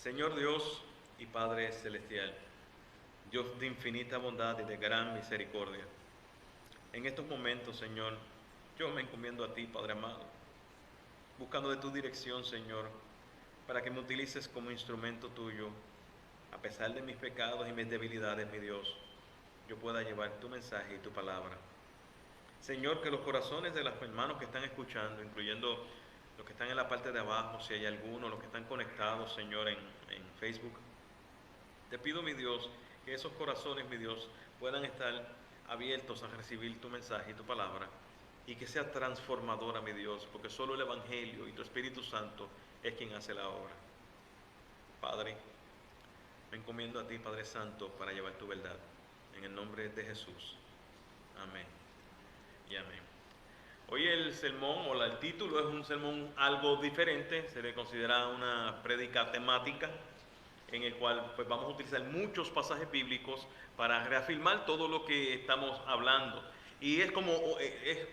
Señor Dios y Padre Celestial, Dios de infinita bondad y de gran misericordia, en estos momentos, Señor, yo me encomiendo a ti, Padre amado, buscando de tu dirección, Señor, para que me utilices como instrumento tuyo, a pesar de mis pecados y mis debilidades, mi Dios, yo pueda llevar tu mensaje y tu palabra. Señor, que los corazones de los hermanos que están escuchando, incluyendo los que están en la parte de abajo, si hay alguno, los que están conectados, Señor, en Facebook, te pido, mi Dios, que esos corazones, mi Dios, puedan estar abiertos a recibir tu mensaje y tu palabra, y que sea transformadora, mi Dios, porque solo el Evangelio y tu Espíritu Santo es quien hace la obra. Padre, me encomiendo a ti, Padre Santo, para llevar tu verdad, en el nombre de Jesús. Amén y amén. Hoy el sermón, o el título, es un sermón algo diferente, se le considera una prédica temática, en el cual pues, vamos a utilizar muchos pasajes bíblicos para reafirmar todo lo que estamos hablando. Y es como,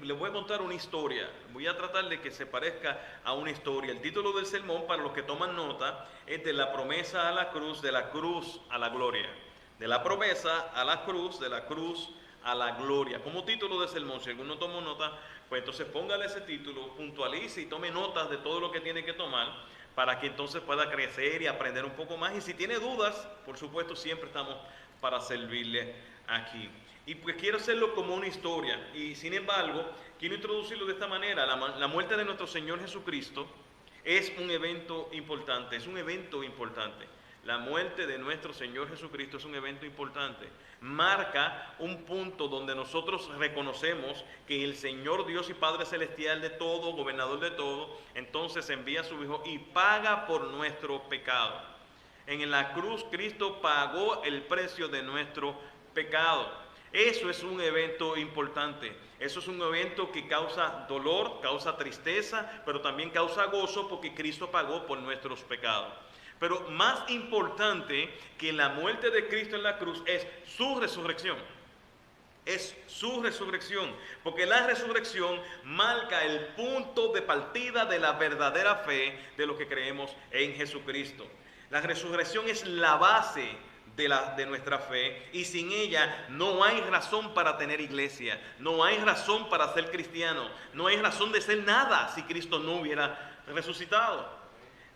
les voy a contar una historia, voy a tratar de que se parezca a una historia. El título del sermón, para los que toman nota, es de la promesa a la cruz, de la cruz a la gloria. De la promesa a la cruz, de la cruz a la gloria. Como título de sermón, si alguno tomó nota, pues entonces póngale ese título, puntualice y tome notas de todo lo que tiene que tomar, para que entonces pueda crecer y aprender un poco más. Y si tiene dudas, por supuesto, siempre estamos para servirle aquí. Y pues quiero hacerlo como una historia. Y sin embargo, quiero introducirlo de esta manera. La muerte de nuestro Señor Jesucristo es un evento importante, es un evento importante. La muerte de nuestro Señor Jesucristo es un evento importante. Marca un punto donde nosotros reconocemos que el Señor Dios y Padre Celestial de todo, gobernador de todo, entonces envía a su Hijo y paga por nuestro pecado. En la cruz Cristo pagó el precio de nuestro pecado. Eso es un evento importante. Eso es un evento que causa dolor, causa tristeza, pero también causa gozo porque Cristo pagó por nuestros pecados. Pero más importante que la muerte de Cristo en la cruz es su resurrección. Es su resurrección, porque la resurrección marca el punto de partida de la verdadera fe de lo que creemos en Jesucristo. La resurrección es la base de nuestra fe, y sin ella no hay razón para tener iglesia, no hay razón para ser cristiano, no hay razón de ser nada si Cristo no hubiera resucitado.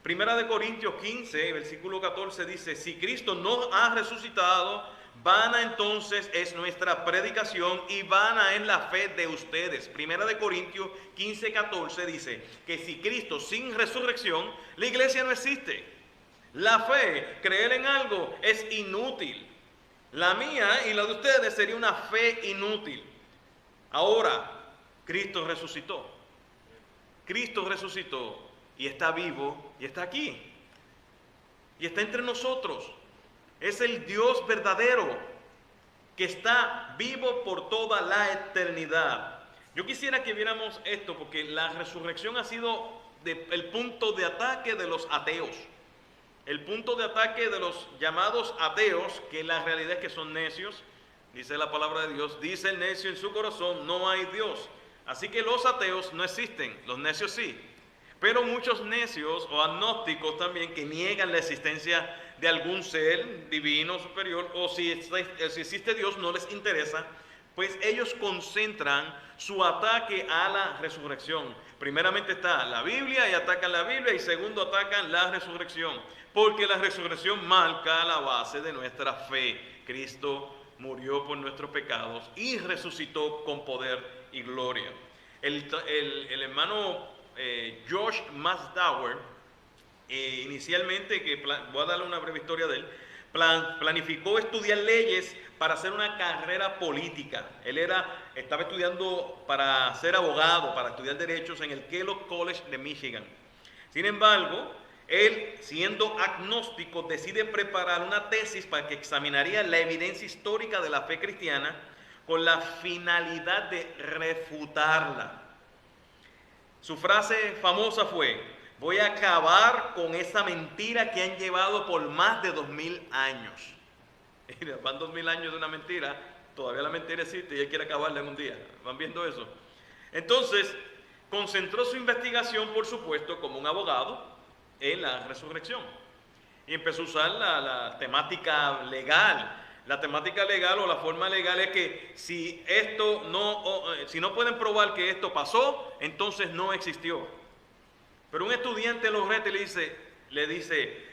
Primera de Corintios 15, versículo 14 dice: si Cristo no ha resucitado, vana entonces es nuestra predicación y vana es la fe de ustedes. Primera de Corintios 15, 14 dice que si Cristo sin resurrección, la iglesia no existe. La fe, creer en algo, es inútil. La mía y la de ustedes sería una fe inútil. Ahora, Cristo resucitó. Cristo resucitó y está vivo y está aquí. Y está entre nosotros. Es el Dios verdadero que está vivo por toda la eternidad. Yo quisiera que viéramos esto, porque la resurrección ha sido el punto de ataque de los ateos. El punto de ataque de los llamados ateos, que la realidad es que son necios. Dice la palabra de Dios: dice el necio en su corazón, no hay Dios. Así que los ateos no existen, los necios sí. Pero muchos necios o agnósticos también, que niegan la existencia de algún ser divino superior, o si existe Dios no les interesa, pues ellos concentran su ataque a la resurrección. Primeramente está la Biblia y atacan la Biblia, y segundo atacan la resurrección, porque la resurrección marca la base de nuestra fe. Cristo murió por nuestros pecados y resucitó con poder y gloria. El hermano Josh Masdauer, inicialmente, que voy a darle una breve historia de él, planificó estudiar leyes para hacer una carrera política. Él estaba estudiando para ser abogado, para estudiar derechos en el Kellogg College de Michigan. Sin embargo, él, siendo agnóstico, decide preparar una tesis para que examinaría la evidencia histórica de la fe cristiana con la finalidad de refutarla. Su frase famosa fue: voy a acabar con esa mentira que han llevado por más de 2000 años. Van 2000 años de una mentira, todavía la mentira existe y él quiere acabarla en un día. ¿Van viendo eso? Entonces, concentró su investigación, por supuesto, como un abogado, en la resurrección. y empezó a usar la temática legal. La temática legal o la forma legal es que si esto si no pueden probar que esto pasó, entonces no existió. Pero un estudiante lo reta y le dice,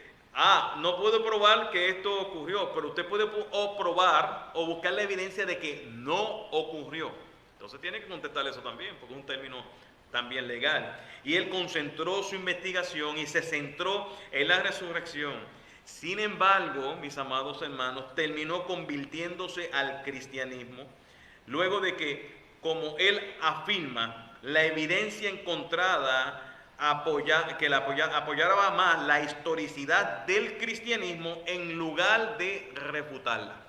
no puedo probar que esto ocurrió, pero usted puede probar o buscar la evidencia de que no ocurrió. Entonces tiene que contestar eso también, porque es un término también legal. Y él concentró su investigación y se centró en la resurrección. Sin embargo, mis amados hermanos, terminó convirtiéndose al cristianismo, luego de que, como él afirma, la evidencia encontrada apoyaba más la historicidad del cristianismo en lugar de refutarla.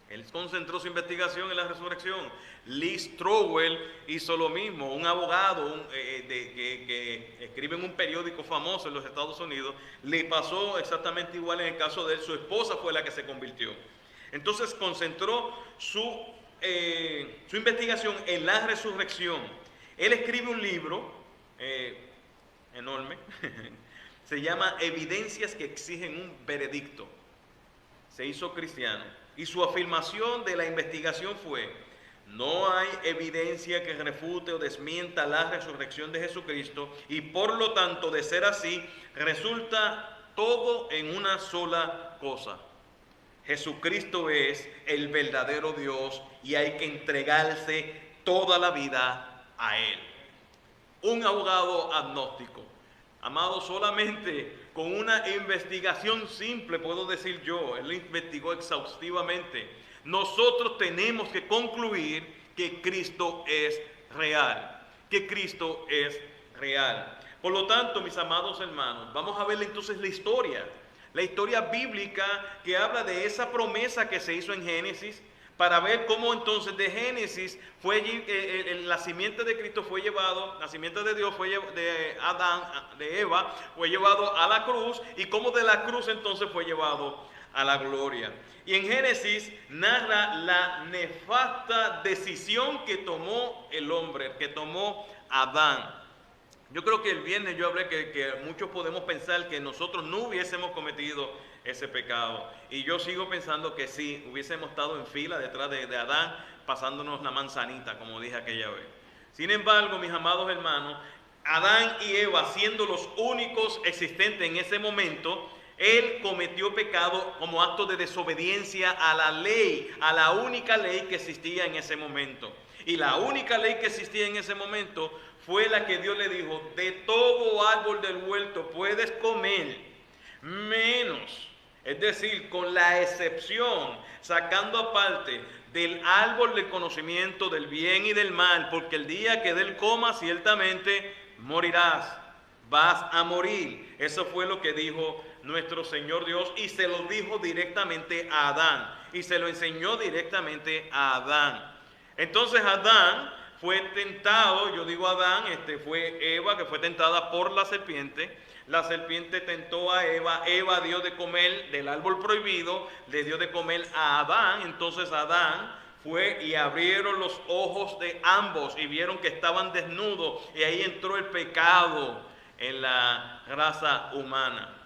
Él concentró su investigación en la resurrección. Lee Strobel hizo lo mismo, un abogado que escribe en un periódico famoso en los Estados Unidos. Le pasó exactamente igual en el caso de él. Su esposa fue la que se convirtió. Entonces concentró su investigación en la resurrección. Él escribe un libro enorme, se llama Evidencias que exigen un veredicto. Se hizo cristiano y su afirmación de la investigación fue: no hay evidencia que refute o desmienta la resurrección de Jesucristo, y por lo tanto, de ser así, resulta todo en una sola cosa: Jesucristo es el verdadero Dios y hay que entregarse toda la vida a Él. Un abogado agnóstico, amado, solamente con una investigación simple, puedo decir yo, él lo investigó exhaustivamente. Nosotros tenemos que concluir que Cristo es real, que Cristo es real. Por lo tanto, mis amados hermanos, vamos a ver entonces la historia bíblica que habla de esa promesa que se hizo en Génesis, para ver cómo entonces de Génesis la simiente de Cristo fue llevado, la simiente de Dios de Adán, de Eva, fue llevado a la cruz, y cómo de la cruz entonces fue llevado a la gloria. Y en Génesis narra la nefasta decisión que tomó el hombre, que tomó Adán. Yo creo que el viernes yo hablé que muchos podemos pensar que nosotros no hubiésemos cometido ese pecado. Y yo sigo pensando que sí, hubiésemos estado en fila detrás de Adán, pasándonos la manzanita, como dije aquella vez. Sin embargo, mis amados hermanos, Adán y Eva, siendo los únicos existentes en ese momento, él cometió pecado como acto de desobediencia a la ley, a la única ley que existía en ese momento. Y la única ley que existía en ese momento fue la que Dios le dijo: de todo árbol del huerto puedes comer, menos, es decir, con la excepción, sacando aparte del árbol del conocimiento del bien y del mal, porque el día que de él comas ciertamente morirás, vas a morir. Eso fue lo que dijo nuestro Señor Dios, y se lo dijo directamente a Adán, y se lo enseñó directamente a Adán. Entonces Adán fue tentado, yo digo Adán, fue Eva que fue tentada por la serpiente. La serpiente tentó a Eva, Eva dio de comer del árbol prohibido, le dio de comer a Adán. Entonces Adán fue y abrieron los ojos de ambos y vieron que estaban desnudos, y ahí entró el pecado en la raza humana.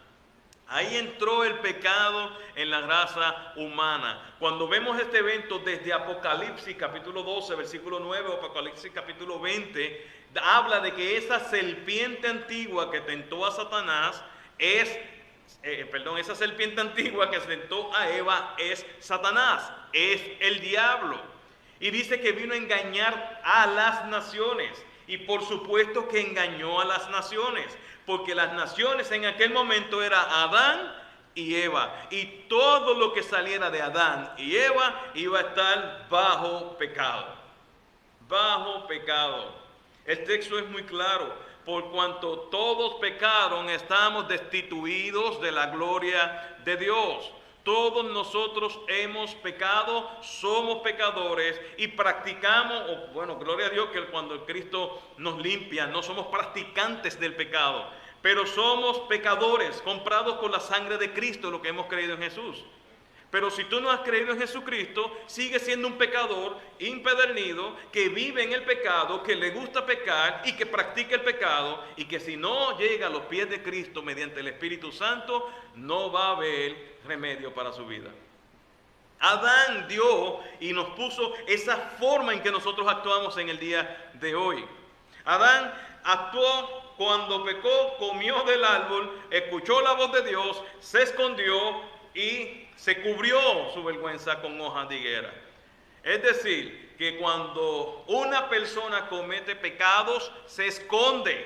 Ahí entró el pecado en la raza humana. Cuando vemos este evento desde Apocalipsis capítulo 12, versículo 9, o Apocalipsis capítulo 20, habla de que esa serpiente antigua que tentó a Satanás esa serpiente antigua que tentó a Eva es Satanás, es el diablo. Y dice que vino a engañar a las naciones. Y por supuesto que engañó a las naciones, porque las naciones en aquel momento era Adán y Eva, y todo lo que saliera de Adán y Eva iba a estar bajo pecado. Bajo pecado. El texto es muy claro: por cuanto todos pecaron, estamos destituidos de la gloria de Dios. Todos nosotros hemos pecado, somos pecadores y practicamos, gloria a Dios que cuando Cristo nos limpia, no somos practicantes del pecado, pero somos pecadores, comprados con la sangre de Cristo, lo que hemos creído en Jesús. Pero si tú no has creído en Jesucristo, sigues siendo un pecador impedernido, que vive en el pecado, que le gusta pecar y que practica el pecado, y que si no llega a los pies de Cristo mediante el Espíritu Santo, no va a haber remedio para su vida. Adán dio y nos puso esa forma en que nosotros actuamos en el día de hoy. Adán actuó cuando pecó, comió del árbol, escuchó la voz de Dios, se escondió y se cubrió su vergüenza con hojas de higuera. Es decir, que cuando una persona comete pecados, se esconde.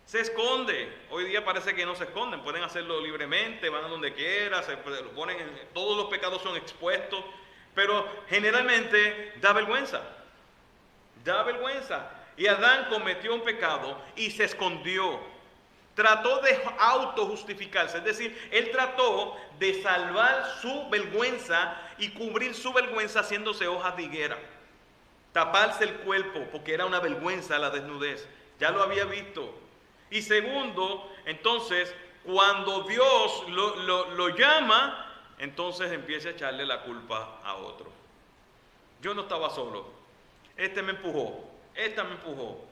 Se esconde. Hoy día parece que no se esconden, pueden hacerlo libremente, van a donde quiera, todos los pecados son expuestos, pero generalmente da vergüenza. Da vergüenza. Y Adán cometió un pecado y se escondió. Trató de autojustificarse, es decir, él trató de salvar su vergüenza y cubrir su vergüenza haciéndose hojas de higuera. Taparse el cuerpo, porque era una vergüenza la desnudez. Ya lo había visto. Y segundo, entonces, cuando Dios lo llama, entonces empieza a echarle la culpa a otro. Yo no estaba solo. Este me empujó. Esta me empujó.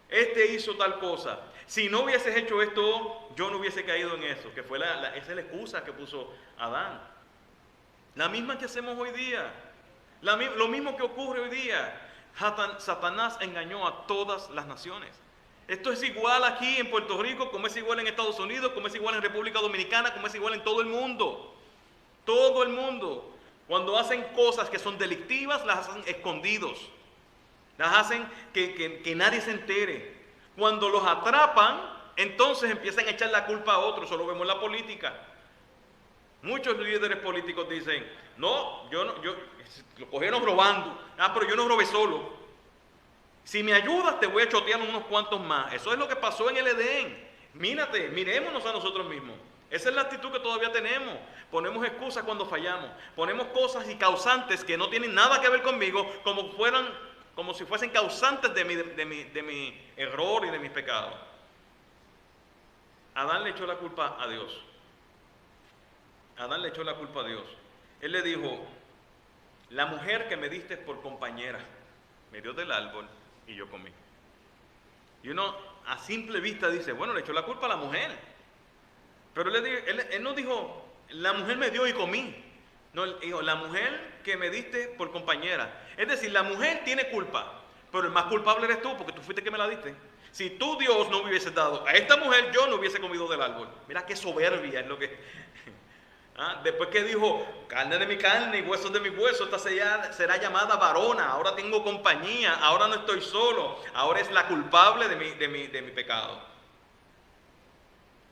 Este hizo tal cosa. Si no hubieses hecho esto, yo no hubiese caído en eso. Que fue esa es la excusa que puso Adán. La misma que hacemos hoy día. Lo mismo que ocurre hoy día. Satanás engañó a todas las naciones. Esto es igual aquí en Puerto Rico, como es igual en Estados Unidos, como es igual en República Dominicana, como es igual en todo el mundo. Todo el mundo. Cuando hacen cosas que son delictivas, las hacen escondidos. Las hacen que nadie se entere. Cuando los atrapan, entonces empiezan a echar la culpa a otros. Eso lo vemos en la política. Muchos líderes políticos dicen, no, yo lo cogieron robando. Pero yo no robé solo. Si me ayudas, te voy a chotear unos cuantos más. Eso es lo que pasó en el Edén. Mirémonos a nosotros mismos. Esa es la actitud que todavía tenemos. Ponemos excusas cuando fallamos. Ponemos cosas y causantes que no tienen nada que ver conmigo, como si fuesen causantes de mi error y de mis pecados. Adán le echó la culpa a Dios. Adán le echó la culpa a Dios. Él le dijo, la mujer que me diste por compañera me dio del árbol y yo comí. Y uno a simple vista dice, bueno, le echó la culpa a la mujer. Pero él no dijo, la mujer me dio y comí. No, él dijo, la mujer que me diste por compañera. Es decir, la mujer tiene culpa, pero el más culpable eres tú, porque tú fuiste que me la diste. Si tú, Dios, no me hubiese dado a esta mujer, yo no hubiese comido del árbol. Mira qué soberbia es lo que... Después que dijo, carne de mi carne y huesos de mi huesos, esta será llamada varona. Ahora tengo compañía, ahora no estoy solo. Ahora es la culpable de mi pecado.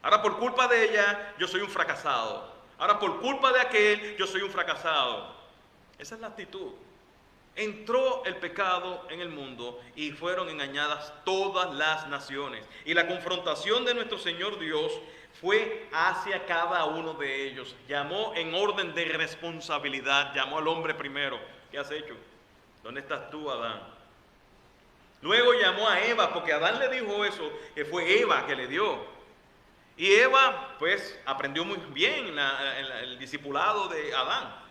Ahora por culpa de ella, yo soy un fracasado. Ahora por culpa de aquel, yo soy un fracasado. Esa es la actitud. Entró el pecado en el mundo y fueron engañadas todas las naciones. Y la confrontación de nuestro Señor Dios fue hacia cada uno de ellos. Llamó en orden de responsabilidad, llamó al hombre primero. ¿Qué has hecho? ¿Dónde estás tú, Adán? Luego llamó a Eva, porque Adán le dijo eso, que fue Eva que le dio. Y Eva, pues, aprendió muy bien el discipulado de Adán.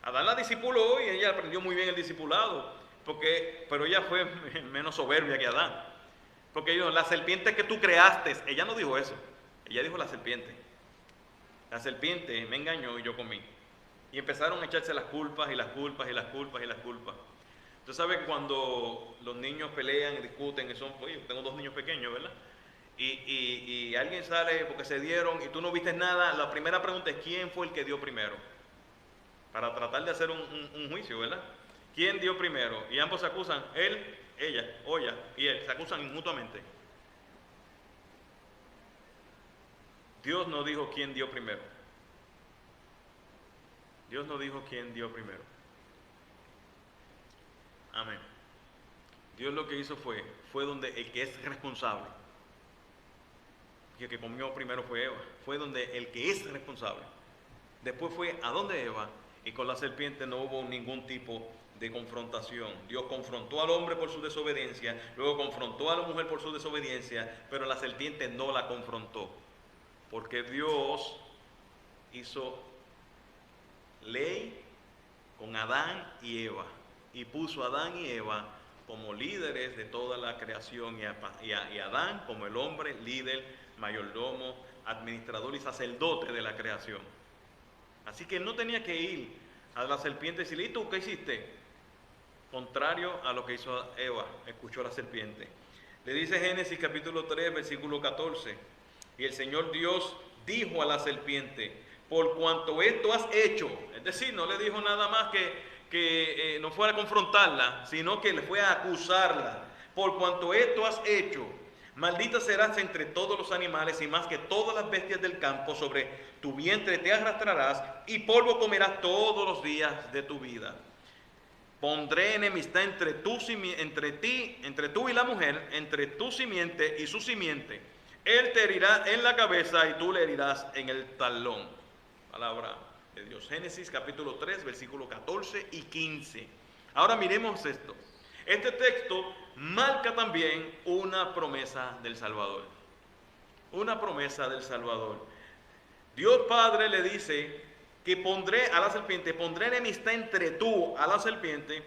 Adán la discipuló y ella aprendió muy bien el discipulado, pero ella fue menos soberbia que Adán. Porque dijo, la serpiente que tú creaste, ella no dijo eso, ella dijo la serpiente. La serpiente me engañó y yo comí. Y empezaron a echarse las culpas y las culpas y las culpas y las culpas. Usted sabe que cuando los niños pelean y discuten, oye, tengo 2 niños pequeños, ¿verdad? Y alguien sale porque se dieron y tú no viste nada, la primera pregunta es, ¿quién fue el que dio primero? Para tratar de hacer un juicio, ¿verdad? ¿Quién dio primero? Y ambos se acusan, él, ella, o ella, y él, se acusan mutuamente. Dios no dijo quién dio primero. Dios no dijo quién dio primero. Amén. Dios lo que hizo fue donde el que es responsable, y el que comió primero fue Eva, fue donde el que es responsable. Después fue a donde Eva, y con la serpiente no hubo ningún tipo de confrontación. Dios confrontó al hombre por su desobediencia, luego confrontó a la mujer por su desobediencia, pero la serpiente no la confrontó, porque Dios hizo ley con Adán y Eva, y puso a Adán y Eva como líderes de toda la creación, y Adán como el hombre líder, mayordomo, administrador y sacerdote de la creación. Así que él no tenía que ir a la serpiente y decirle: ¿y tú qué hiciste? Contrario a lo que hizo Eva, escuchó a la serpiente. Le dice Génesis capítulo 3, versículo 14: y el Señor Dios dijo a la serpiente: por cuanto esto has hecho, es decir, no le dijo nada más que no fuera a confrontarla, sino que le fue a acusarla. Por cuanto esto has hecho, maldita serás entre todos los animales, y más que todas las bestias del campo. Sobre tu vientre te arrastrarás, y polvo comerás todos los días de tu vida. Pondré enemistad entre tú y la mujer, entre tu simiente y su simiente. Él te herirá en la cabeza, y tú le herirás en el talón. Palabra de Dios. Génesis capítulo 3, versículos 14 y 15. Ahora miremos esto. Este texto marca también una promesa del Salvador. Una promesa del Salvador. Dios Padre le dice que pondré a la serpiente, pondré enemistad entre tú, a la serpiente,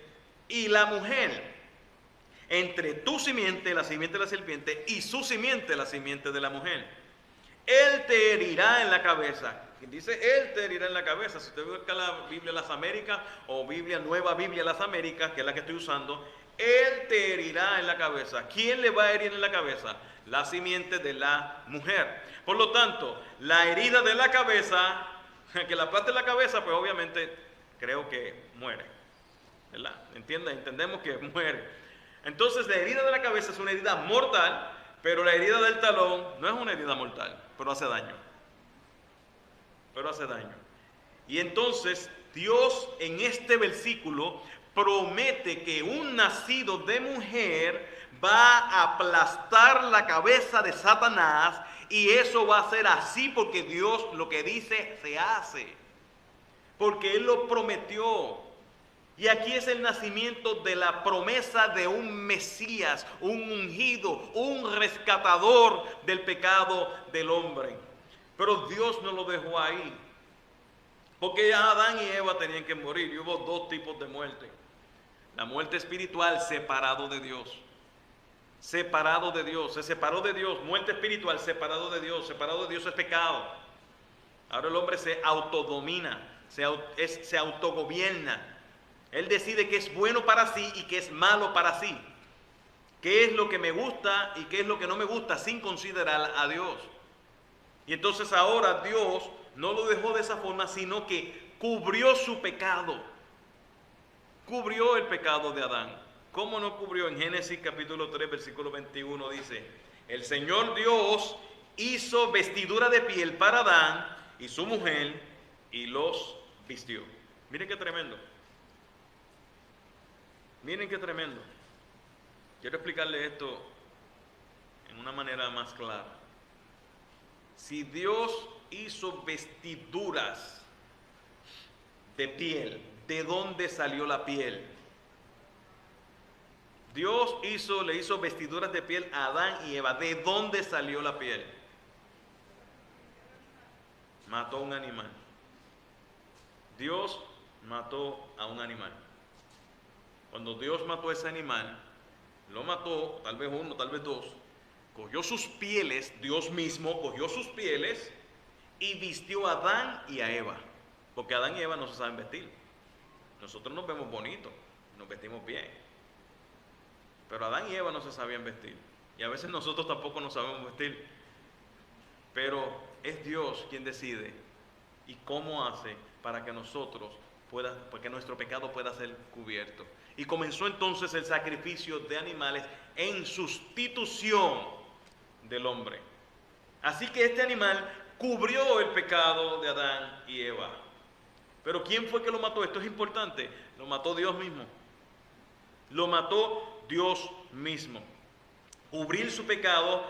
y la mujer, entre tu simiente, la simiente de la serpiente, y su simiente, la simiente de la mujer. Él te herirá en la cabeza. Dice: él te herirá en la cabeza. Si usted busca la Biblia de las Américas o Nueva Biblia de las Américas, que es la que estoy usando, él te herirá en la cabeza. ¿Quién le va a herir en la cabeza? La simiente de la mujer. Por lo tanto, la herida de la cabeza, que la parte de la cabeza, pues obviamente creo que muere, ¿verdad? Entendemos que muere. Entonces la herida de la cabeza es una herida mortal, pero la herida del talón no es una herida mortal, pero hace daño. Y entonces Dios en este versículo promete que un nacido de mujer va a aplastar la cabeza de Satanás, y eso va a ser así porque Dios lo que dice se hace, porque Él lo prometió. Y aquí es el nacimiento de la promesa de un Mesías, un ungido, un rescatador del pecado del hombre. Pero Dios no lo dejó ahí, porque ya Adán y Eva tenían que morir, y hubo dos tipos de muerte. La muerte espiritual, separado de Dios. Se separó de Dios. Muerte espiritual, separado de Dios es pecado. Ahora el hombre se autodomina, se autogobierna. Él decide qué es bueno para sí y qué es malo para sí. Qué es lo que me gusta y qué es lo que no me gusta, sin considerar a Dios. Y entonces ahora Dios no lo dejó de esa forma, sino que cubrió su pecado. Cubrió el pecado de Adán. ¿Cómo no cubrió? En Génesis capítulo 3, versículo 21 dice: el Señor Dios hizo vestidura de piel para Adán y su mujer, y los vistió. Miren qué tremendo. Miren qué tremendo. Quiero explicarle esto en una manera más clara. Si Dios hizo vestiduras de piel, ¿de dónde salió la piel? Dios le hizo vestiduras de piel a Adán y Eva. ¿De dónde salió la piel? Mató a un animal. Dios mató a un animal. Cuando Dios mató a ese animal, lo mató, tal vez uno, tal vez dos, cogió sus pieles, Dios mismo cogió sus pieles y vistió a Adán y a Eva, porque Adán y Eva no se saben vestir. Nosotros nos vemos bonitos, nos vestimos bien, pero Adán y Eva no se sabían vestir, y a veces nosotros tampoco nos sabemos vestir, pero es Dios quien decide y cómo hace para que porque nuestro pecado pueda ser cubierto. Y comenzó entonces el sacrificio de animales en sustitución del hombre. Así que este animal cubrió el pecado de Adán y Eva. Pero ¿quién fue que lo mató? Esto es importante. Lo mató Dios mismo. Lo mató Dios mismo. Cubrir su pecado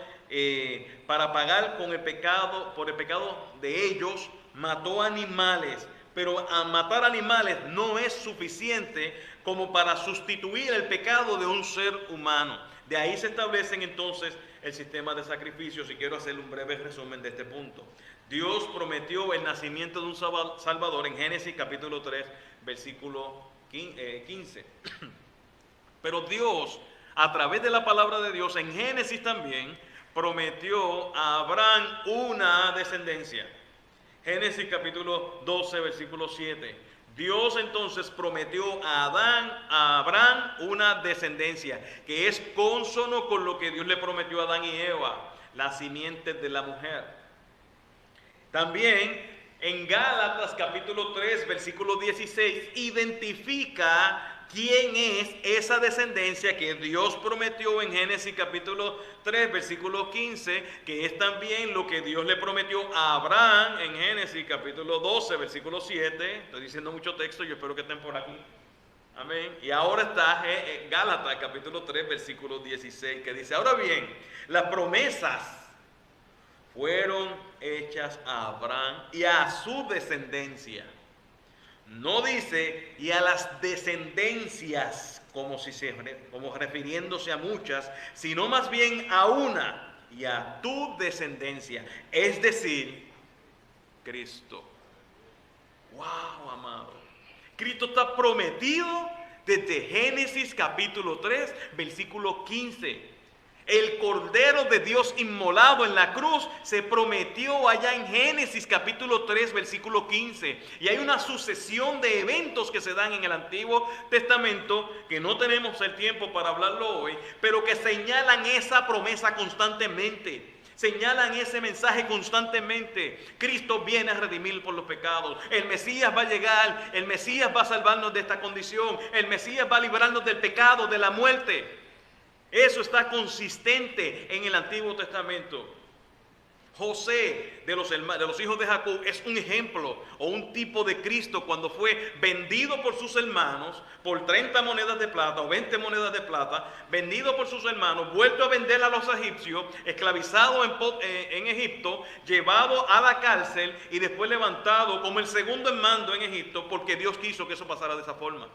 para pagar por el pecado de ellos, mató animales. pero a matar animales no es suficiente como para sustituir el pecado de un ser humano. De ahí se establecen entonces el sistema de sacrificios, y quiero hacer un breve resumen de este punto. Dios prometió el nacimiento de un Salvador en Génesis capítulo 3, versículo 15. Pero Dios, a través de la palabra de Dios, en Génesis también, prometió a Abraham una descendencia. Génesis capítulo 12, versículo 7. Dios entonces prometió a Abraham una descendencia que es cónsono con lo que Dios le prometió a Adán y Eva, la simiente de la mujer. También en Gálatas capítulo 3, versículo 16, identifica quién es esa descendencia que Dios prometió en Génesis capítulo 3, versículo 15, que es también lo que Dios le prometió a Abraham en Génesis capítulo 12, versículo 7. Estoy diciendo mucho texto, yo espero que estén por aquí. Amén. Y ahora está Gálatas capítulo 3, versículo 16, que dice: ahora bien, las promesas fueron hechas a Abraham y a su descendencia. No dice y a las descendencias como refiriéndose a muchas, sino más bien a una, y a tu descendencia, es decir, Cristo. Wow, amado. Cristo está prometido desde Génesis capítulo 3, versículo 15. El Cordero de Dios inmolado en la cruz se prometió allá en Génesis capítulo 3, versículo 15. Y hay una sucesión de eventos que se dan en el Antiguo Testamento, que no tenemos el tiempo para hablarlo hoy, pero que señalan esa promesa constantemente. Señalan ese mensaje constantemente. Cristo viene a redimir por los pecados. El Mesías va a llegar. El Mesías va a salvarnos de esta condición. El Mesías va a librarnos del pecado, de la muerte. Eso está consistente en el Antiguo Testamento. José de los hijos de Jacob es un ejemplo o un tipo de Cristo cuando fue vendido por sus hermanos por 30 monedas de plata o 20 monedas de plata, vendido por sus hermanos, vuelto a vender a los egipcios, esclavizado en Egipto, llevado a la cárcel y después levantado como el segundo en mando en Egipto, porque Dios quiso que eso pasara de esa forma.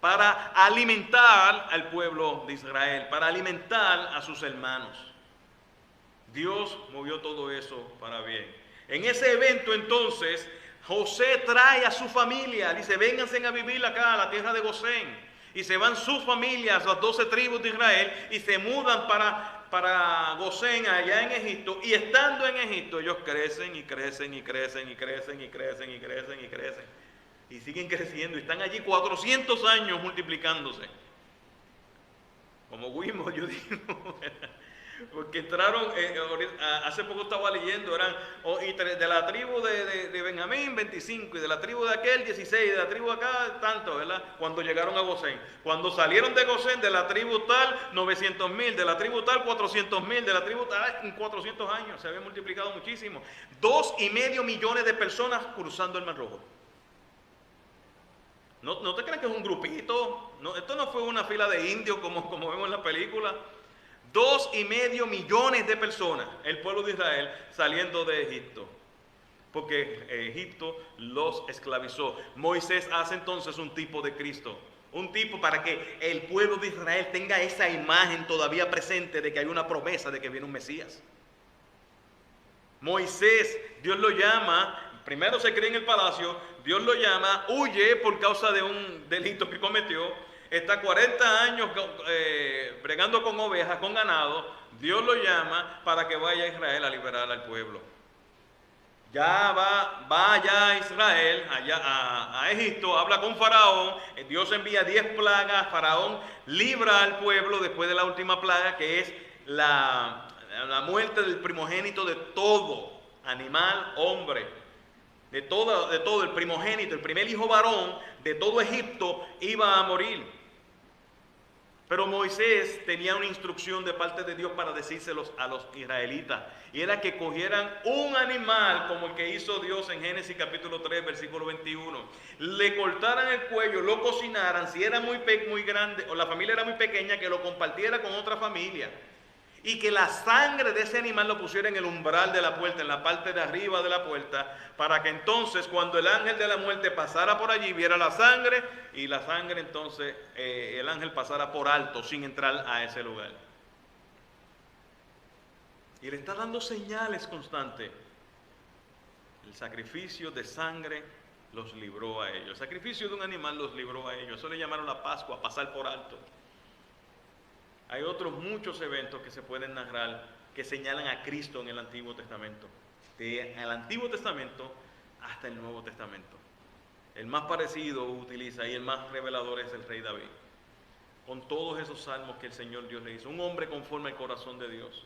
Para alimentar al pueblo de Israel, para alimentar a sus hermanos. Dios movió todo eso para bien. En ese evento entonces, José trae a su familia, dice: vénganse a vivir acá a la tierra de Gosén. Y se van sus familias, las 12 tribus de Israel, y se mudan para Gosén, allá en Egipto. Y estando en Egipto, ellos crecen y crecen y crecen y crecen y crecen y crecen y crecen. Y siguen creciendo y están allí 400 años multiplicándose. Como vimos, yo digo, porque entraron, hace poco estaba leyendo, eran de la tribu de Benjamín 25, y de la tribu de aquel 16, de la tribu de acá tanto, ¿verdad? Cuando llegaron a Gosén. Cuando salieron de Gosén, de la tribu tal 900,000, de la tribu tal 400,000, de la tribu tal en 400 años, se había multiplicado muchísimo. 2,5 millones de personas cruzando el Mar Rojo. No te crean que es un grupito. No, esto no fue una fila de indios como vemos en la película. 2,5 millones de personas, el pueblo de Israel, saliendo de Egipto. Porque Egipto los esclavizó. Moisés hace entonces un tipo de Cristo. Un tipo para que el pueblo de Israel tenga esa imagen todavía presente de que hay una promesa de que viene un Mesías. Moisés, Dios lo llama. Primero se cría en el palacio, Dios lo llama, huye por causa de un delito que cometió, está 40 años bregando con ovejas, con ganado. Dios lo llama para que vaya a Israel a liberar al pueblo. Ya va allá a Israel, allá a Egipto, habla con Faraón, Dios envía 10 plagas, Faraón libra al pueblo después de la última plaga, que es la muerte del primogénito de todo, animal, hombre. De todo el primogénito, el primer hijo varón de todo Egipto iba a morir. Pero Moisés tenía una instrucción de parte de Dios para decírselos a los israelitas. Y era que cogieran un animal como el que hizo Dios en Génesis capítulo 3, versículo 21. Le cortaran el cuello, lo cocinaran. Si era muy grande o la familia era muy pequeña, que lo compartiera con otra familia. y que la sangre de ese animal lo pusiera en el umbral de la puerta, en la parte de arriba de la puerta, para que entonces cuando el ángel de la muerte pasara por allí, viera la sangre, y la sangre entonces el ángel pasara por alto sin entrar a ese lugar. Y le está dando señales constantes. El sacrificio de sangre los libró a ellos. El sacrificio de un animal los libró a ellos. Eso le llamaron la Pascua, pasar por alto. Hay otros muchos eventos que se pueden narrar que señalan a Cristo en el Antiguo Testamento. Desde el Antiguo Testamento hasta el Nuevo Testamento. El más parecido utiliza y el más revelador es el rey David. Con todos esos salmos que el Señor Dios le hizo. Un hombre conforme al corazón de Dios.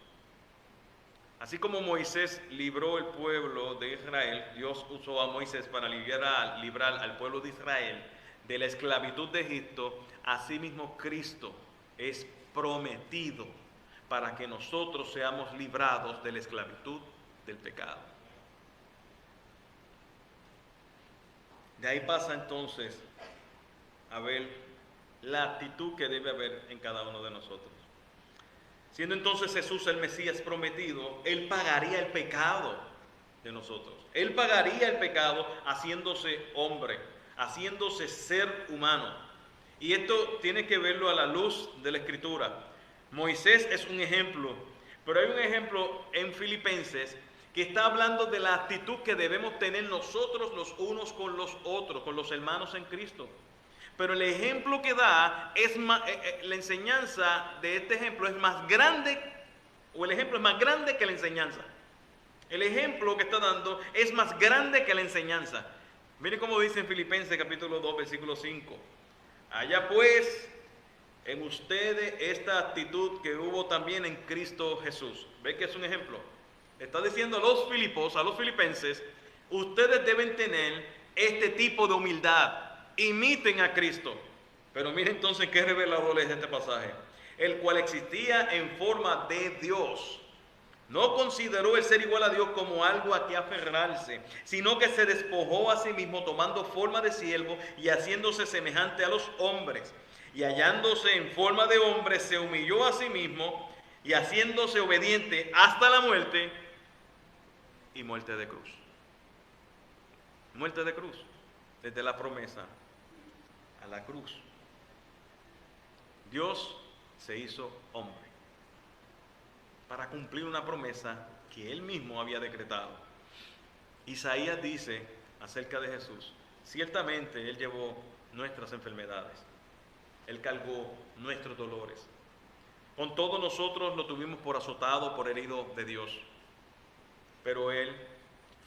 Así como Moisés libró el pueblo de Israel, Dios usó a Moisés para librar al pueblo de Israel de la esclavitud de Egipto. Asimismo, Cristo es prometido para que nosotros seamos librados de la esclavitud del pecado. De ahí pasa entonces a ver la actitud que debe haber en cada uno de nosotros. Siendo entonces Jesús el Mesías prometido, Él pagaría el pecado de nosotros. Él pagaría el pecado haciéndose hombre, haciéndose ser humano. Y esto tiene que verlo a la luz de la Escritura. Moisés es un ejemplo, pero hay un ejemplo en Filipenses que está hablando de la actitud que debemos tener nosotros los unos con los otros, con los hermanos en Cristo. Pero el ejemplo que da es más, la enseñanza de este ejemplo es más grande, o el ejemplo es más grande que la enseñanza. El ejemplo que está dando es más grande que la enseñanza. Miren cómo dice en Filipenses capítulo 2, versículo 5. Haya pues en ustedes esta actitud que hubo también en Cristo Jesús. ¿Ve que es un ejemplo? Está diciendo a los filipos, a los filipenses, ustedes deben tener este tipo de humildad. Imiten a Cristo. Pero miren entonces qué revelador es este pasaje. El cual existía en forma de Dios. No consideró el ser igual a Dios como algo a que aferrarse, sino que se despojó a sí mismo tomando forma de siervo y haciéndose semejante a los hombres. Y hallándose en forma de hombre, se humilló a sí mismo y haciéndose obediente hasta la muerte y muerte de cruz. Muerte de cruz, desde la promesa a la cruz. Dios se hizo hombre para cumplir una promesa que Él mismo había decretado. Isaías dice acerca de Jesús, ciertamente Él llevó nuestras enfermedades, Él cargó nuestros dolores. Con todo nosotros lo tuvimos por azotado, por herido de Dios, pero Él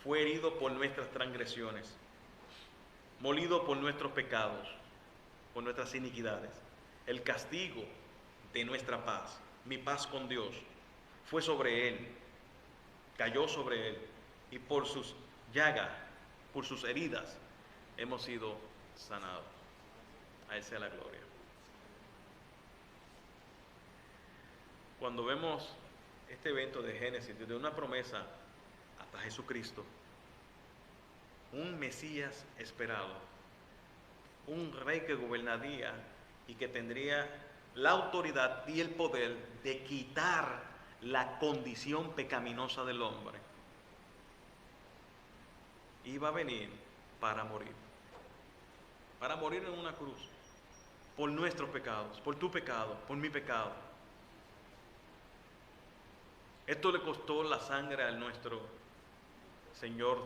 fue herido por nuestras transgresiones, molido por nuestros pecados, por nuestras iniquidades. El castigo de nuestra paz, mi paz con Dios, fue sobre Él, cayó sobre Él, y por sus llagas, por sus heridas, hemos sido sanados. A Él sea la gloria. Cuando vemos este evento de Génesis, desde una promesa hasta Jesucristo, un Mesías esperado, un rey que gobernaría y que tendría la autoridad y el poder de quitar la condición pecaminosa del hombre, iba a venir para morir en una cruz, por nuestros pecados, por tu pecado, por mi pecado. Esto le costó la sangre a nuestro Señor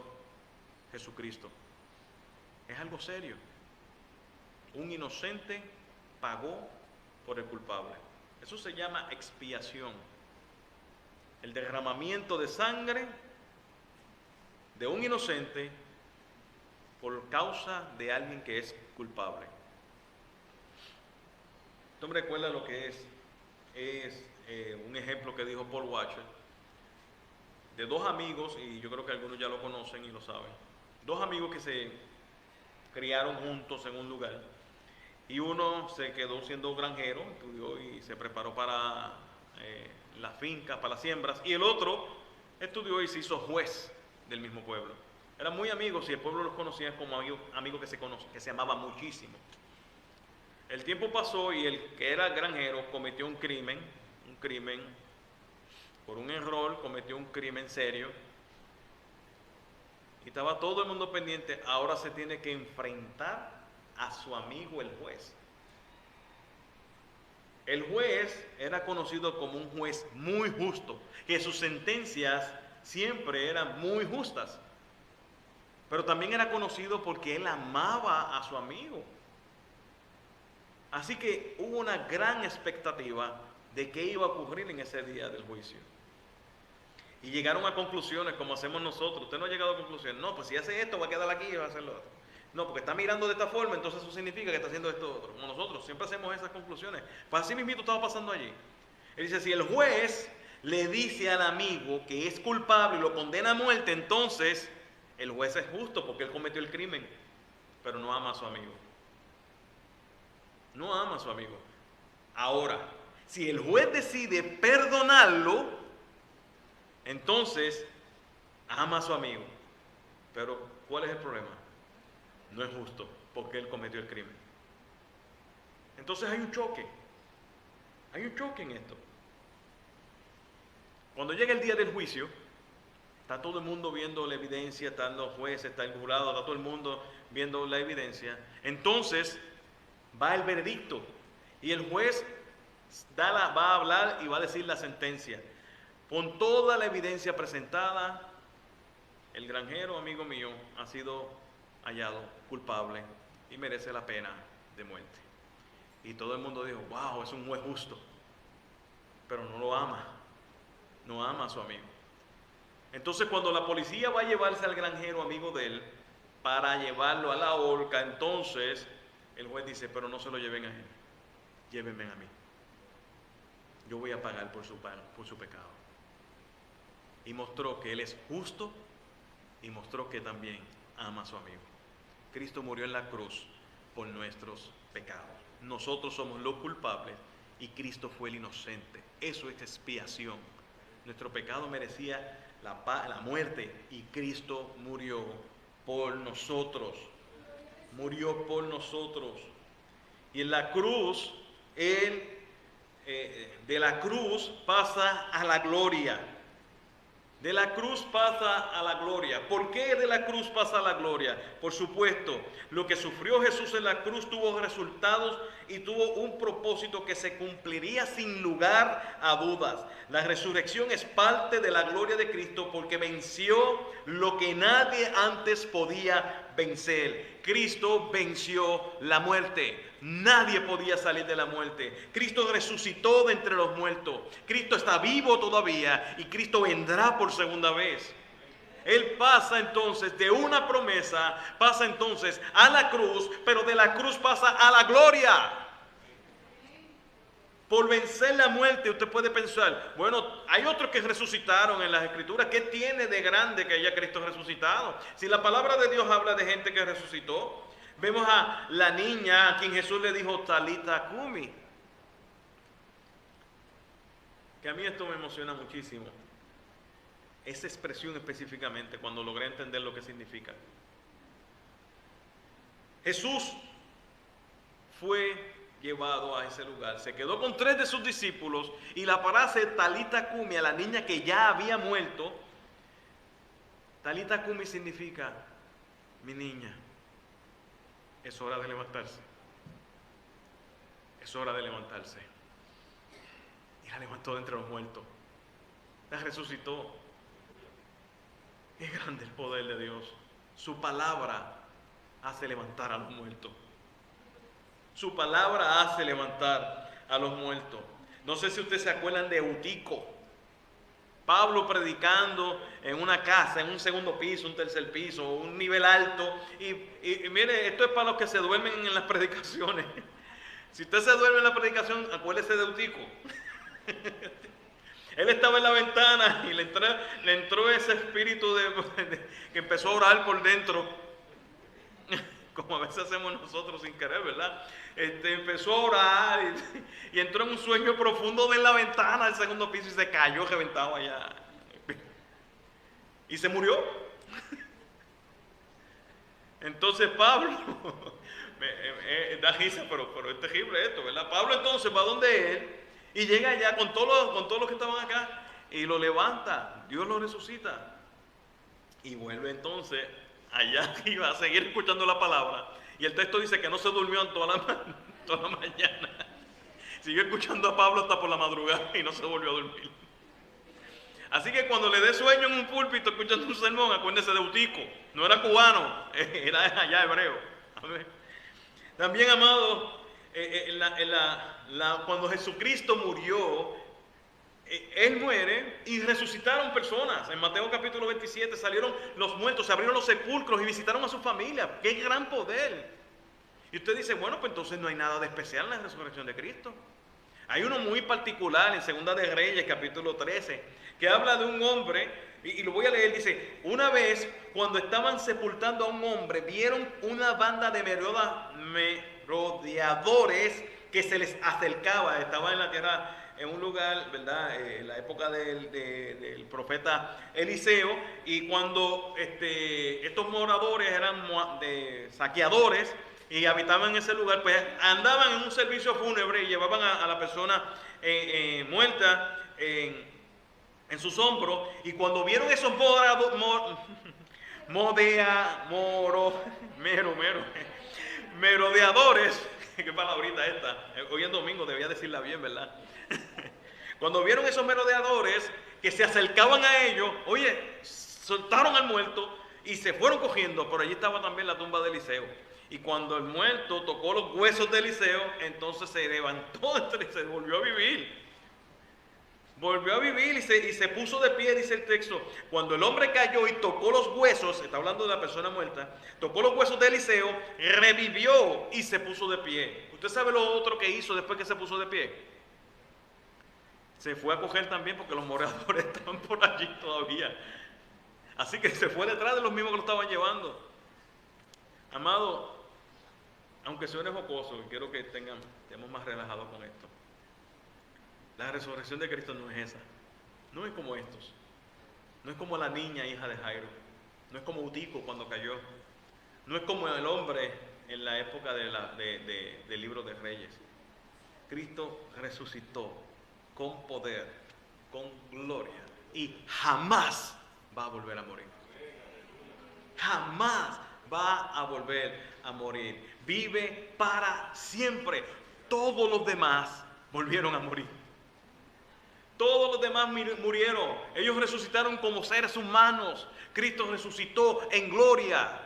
Jesucristo. Es algo serio. Un inocente pagó por el culpable. Eso se llama expiación. El derramamiento de sangre de un inocente por causa de alguien que es culpable. Esto me recuerda lo que es un ejemplo que dijo Paul Washer de dos amigos, y yo creo que algunos ya lo conocen y lo saben. Dos amigos que se criaron juntos en un lugar, y uno se quedó siendo granjero, estudió y se preparó para la finca, para las siembras, y el otro estudió y se hizo juez del mismo pueblo. Eran muy amigos y el pueblo los conocía como amigos que se amaban muchísimo. El tiempo pasó y el que era granjero cometió un crimen por un error cometió un crimen serio y estaba todo el mundo pendiente. Ahora se tiene que enfrentar a su amigo el juez. El juez era conocido como un juez muy justo, que sus sentencias siempre eran muy justas, pero también era conocido porque él amaba a su amigo. Así que hubo una gran expectativa de qué iba a ocurrir en ese día del juicio. Y llegaron a conclusiones como hacemos nosotros. Usted no ha llegado a conclusiones. No, pues si hace esto va a quedar aquí y va a hacer lo otro. No, porque está mirando de esta forma, entonces eso significa que está haciendo esto otro. Como nosotros siempre hacemos esas conclusiones. Pues así mismo estaba pasando allí. Él dice, si el juez le dice al amigo que es culpable y lo condena a muerte, entonces el juez es justo porque él cometió el crimen, pero no ama a su amigo. No ama a su amigo. Ahora, si el juez decide perdonarlo, entonces ama a su amigo. Pero, ¿cuál es el problema? No es justo porque él cometió el crimen. Entonces hay un choque. Hay un choque en esto. Cuando llega el día del juicio, está todo el mundo viendo la evidencia, están los jueces, está el jurado, está todo el mundo viendo la evidencia. Entonces va el veredicto y el juez va a hablar y va a decir la sentencia. Con toda la evidencia presentada, el granjero, amigo mío, ha sido hallado culpable y merece la pena de muerte. Y todo el mundo dijo, wow, es un juez justo, pero no lo ama, no ama a su amigo. Entonces cuando la policía va a llevarse al granjero, amigo de él, para llevarlo a la horca, entonces el juez dice, pero no se lo lleven a él, llévenme a mí. Yo voy a pagar por su pecado. Y mostró que él es justo y mostró que también ama a su amigo. Cristo murió en la cruz por nuestros pecados. Nosotros somos los culpables y Cristo fue el inocente. Eso es expiación. Nuestro pecado merecía la muerte y Cristo murió por nosotros. Murió por nosotros. Y en la cruz, Él de la cruz pasa a la gloria. De la cruz pasa a la gloria. ¿Por qué de la cruz pasa a la gloria? Por supuesto, lo que sufrió Jesús en la cruz tuvo resultados y tuvo un propósito que se cumpliría sin lugar a dudas. La resurrección es parte de la gloria de Cristo porque venció lo que nadie antes podía vencer. Cristo venció la muerte. Nadie podía salir de la muerte. Cristo resucitó de entre los muertos. Cristo está vivo todavía y Cristo vendrá por segunda vez. Él pasa entonces de una promesa, pasa entonces a la cruz, pero de la cruz pasa a la gloria. Por vencer la muerte, usted puede pensar, bueno, hay otros que resucitaron en las Escrituras. ¿Qué tiene de grande que haya Cristo resucitado? Si la palabra de Dios habla de gente que resucitó, vemos a la niña a quien Jesús le dijo, Talita Kumi. Que a mí esto me emociona muchísimo. Esa expresión específicamente, cuando logré entender lo que significa. Jesús fue llevado a ese lugar, se quedó con 3 de sus discípulos y la frase Talita Kumi, a la niña que ya había muerto, Talita Kumi significa, mi niña, es hora de levantarse. Es hora de levantarse. Y la levantó de entre los muertos. La resucitó. Es grande el poder de Dios. Su palabra hace levantar a los muertos. Su palabra hace levantar a los muertos. No sé si ustedes se acuerdan de Eutico. Pablo predicando en una casa, en un segundo piso, un tercer piso, un nivel alto. Y mire, esto es para los que se duermen en las predicaciones. Si usted se duerme en la predicación, acuérdese de Eutico. Él estaba en la ventana y le entró ese espíritu que empezó a orar por dentro, como a veces hacemos nosotros sin querer, ¿verdad? Empezó a orar y entró en un sueño profundo de la ventana del segundo piso y se cayó reventado allá. Y se murió. Entonces Pablo, da risa, pero es terrible esto, ¿verdad? Pablo entonces va donde él y llega allá con todos los que estaban acá y lo levanta, Dios lo resucita. Y vuelve entonces allá iba a seguir escuchando la palabra. Y el texto dice que no se durmió en toda la mañana. Siguió escuchando a Pablo hasta por la madrugada y no se volvió a dormir. Así que cuando le dé sueño en un púlpito escuchando un sermón, acuérdese de Eutico. No era cubano, era allá hebreo. Amén. También, amado, cuando Jesucristo murió, Él muere y resucitaron personas. En Mateo capítulo 27 salieron los muertos, se abrieron los sepulcros y visitaron a su familia. ¡Qué gran poder! Y usted dice, bueno, pues entonces no hay nada de especial en la resurrección de Cristo. Hay uno muy particular en Segunda de Reyes capítulo 13, que habla de un hombre, y lo voy a leer, dice, una vez cuando estaban sepultando a un hombre, vieron una banda de merodeadores que se les acercaba. Estaba en la tierra, en un lugar, ¿verdad? En la época del profeta Eliseo, y cuando estos moradores eran saqueadores y habitaban en ese lugar, pues andaban en un servicio fúnebre y llevaban a la persona muerta en sus hombros, y cuando vieron esos merodeadores, qué palabrita esta, hoy es domingo, debía decirla bien, ¿verdad? Cuando vieron esos merodeadores que se acercaban a ellos, oye, soltaron al muerto y se fueron cogiendo. Por allí estaba también la tumba de Eliseo. Y cuando el muerto tocó los huesos de Eliseo, entonces se levantó y se volvió a vivir. Volvió a vivir y se puso de pie, dice el texto. Cuando el hombre cayó y tocó los huesos, está hablando de la persona muerta, tocó los huesos de Eliseo, revivió y se puso de pie. ¿Usted sabe lo otro que hizo después que se puso de pie? Se fue a coger también, porque los moradores estaban por allí todavía. Así que se fue detrás de los mismos que lo estaban llevando. Amado, aunque suene jocoso, y quiero que estemos más relajados con esto. La resurrección de Cristo no es esa. No es como estos. No es como la niña hija de Jairo. No es como Eutico cuando cayó. No es como el hombre en la época del libro de Reyes. Cristo resucitó con poder, con gloria, y jamás va a volver a morir. Jamás va a volver a morir. Vive para siempre. Todos los demás volvieron a morir. Todos los demás murieron. Ellos resucitaron como seres humanos. Cristo resucitó en gloria.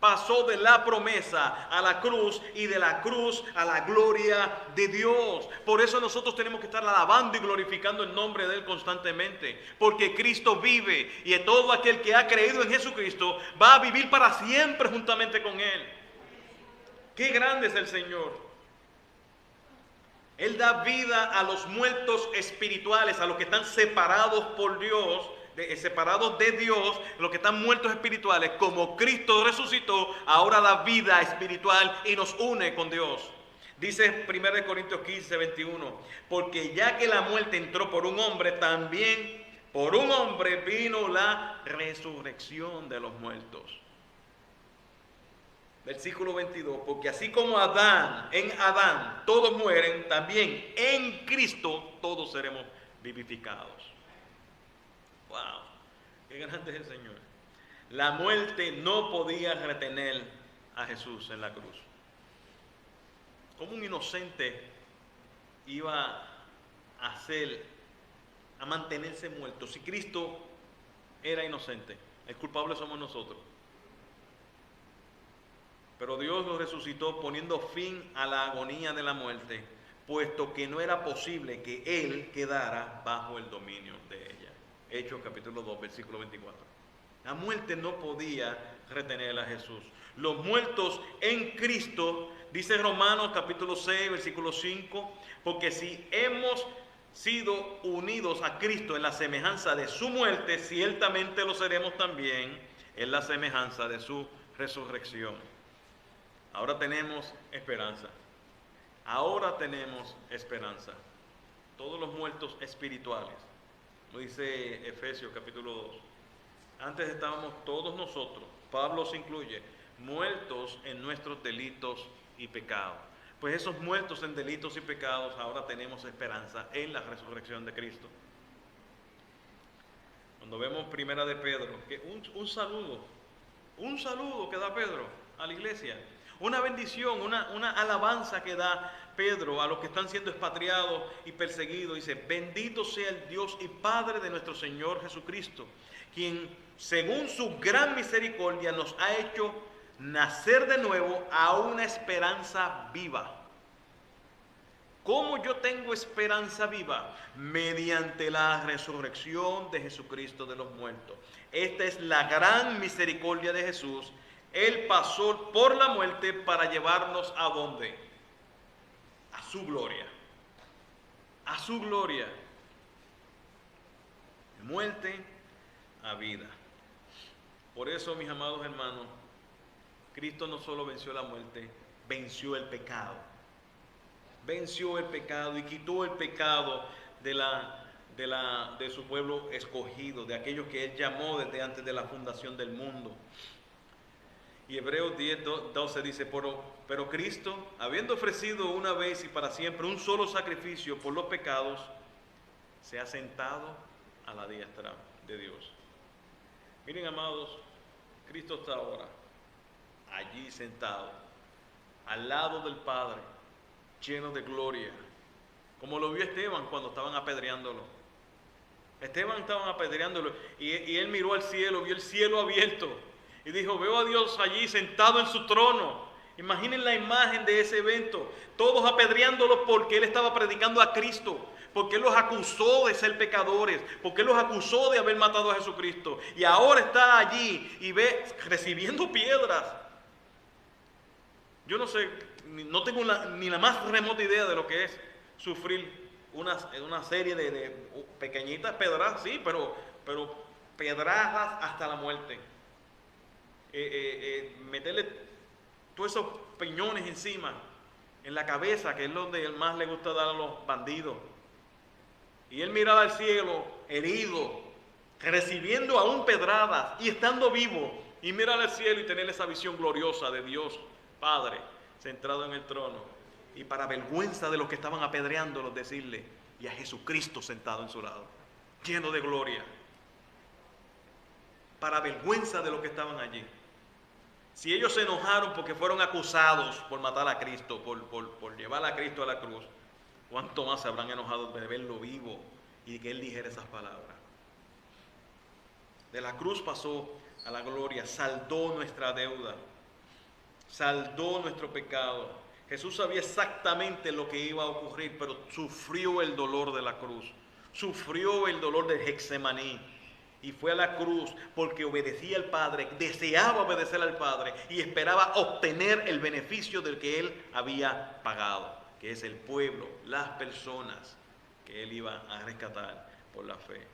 Pasó de la promesa a la cruz y de la cruz a la gloria de Dios. Por eso nosotros tenemos que estar alabando y glorificando el nombre de Él constantemente. Porque Cristo vive, y todo aquel que ha creído en Jesucristo va a vivir para siempre juntamente con Él. ¡Qué grande es el Señor! Él da vida a los muertos espirituales, a los que están separados por Dios, separados de Dios, los que están muertos espirituales. Como Cristo resucitó, ahora da vida espiritual y nos une con Dios. Dice 1 Corintios 15, 21, porque ya que la muerte entró por un hombre, también por un hombre vino la resurrección de los muertos. Versículo 22, porque así como en Adán todos mueren, también en Cristo todos seremos vivificados. ¡Wow! ¡Qué grande es el Señor! La muerte no podía retener a Jesús en la cruz. ¿Cómo un inocente iba a mantenerse muerto si Cristo era inocente? El culpable somos nosotros. Pero Dios lo resucitó poniendo fin a la agonía de la muerte, puesto que no era posible que Él quedara bajo el dominio de ella. Hechos capítulo 2, versículo 24. La muerte no podía retener a Jesús. Los muertos en Cristo, dice Romanos capítulo 6, versículo 5, porque si hemos sido unidos a Cristo en la semejanza de su muerte, ciertamente lo seremos también en la semejanza de su resurrección. Ahora tenemos esperanza. Ahora tenemos esperanza. Todos los muertos espirituales. Lo dice Efesios capítulo 2. Antes estábamos todos nosotros, Pablo se incluye, muertos en nuestros delitos y pecados. Pues esos muertos en delitos y pecados, ahora tenemos esperanza en la resurrección de Cristo. Cuando vemos Primera de Pedro, que un saludo que da Pedro a la iglesia, una bendición, una alabanza que da Pedro a los que están siendo expatriados y perseguidos. Dice: bendito sea el Dios y Padre de nuestro Señor Jesucristo, quien según su gran misericordia nos ha hecho nacer de nuevo a una esperanza viva. ¿Cómo yo tengo esperanza viva? Mediante la resurrección de Jesucristo de los muertos. Esta es la gran misericordia de Jesús. Él pasó por la muerte para llevarnos ¿a dónde? A su gloria. A su gloria. De muerte a vida. Por eso, mis amados hermanos, Cristo no solo venció la muerte, venció el pecado. Venció el pecado y quitó el pecado de su pueblo escogido, de aquellos que Él llamó desde antes de la fundación del mundo. Y Hebreos 10:12 dice: pero Cristo, habiendo ofrecido una vez y para siempre un solo sacrificio por los pecados, se ha sentado a la diestra de Dios. Miren, amados, Cristo está ahora allí sentado, al lado del Padre, lleno de gloria, como lo vio Esteban cuando estaban apedreándolo. Esteban estaban apedreándolo y él miró al cielo, vio el cielo abierto y dijo: veo a Dios allí sentado en su trono. Imaginen la imagen de ese evento, todos apedreándolo porque él estaba predicando a Cristo, porque él los acusó de ser pecadores, porque él los acusó de haber matado a Jesucristo, y ahora está allí y ve recibiendo piedras. Yo no sé, no tengo ni la más remota idea de lo que es sufrir una serie de pequeñitas pedradas, sí, pero pedradas hasta la muerte. Meterle todos esos peñones encima, en la cabeza, que es donde más le gusta dar a los bandidos. Y él miraba al cielo, herido, recibiendo aún pedradas y estando vivo, y mirar al cielo y tener esa visión gloriosa de Dios Padre centrado en el trono, y para vergüenza de los que estaban apedreándolos decirle: y a Jesucristo sentado en su lado, lleno de gloria, para vergüenza de los que estaban allí. Si ellos se enojaron porque fueron acusados por matar a Cristo, por llevar a Cristo a la cruz, ¿cuánto más se habrán enojado de verlo vivo y que Él dijera esas palabras? De la cruz pasó a la gloria, saldó nuestra deuda, saldó nuestro pecado. Jesús sabía exactamente lo que iba a ocurrir, pero sufrió el dolor de la cruz, sufrió el dolor de Getsemaní, y fue a la cruz porque obedecía al Padre, deseaba obedecer al Padre y esperaba obtener el beneficio del que Él había pagado, que es el pueblo, las personas que Él iba a rescatar por la fe.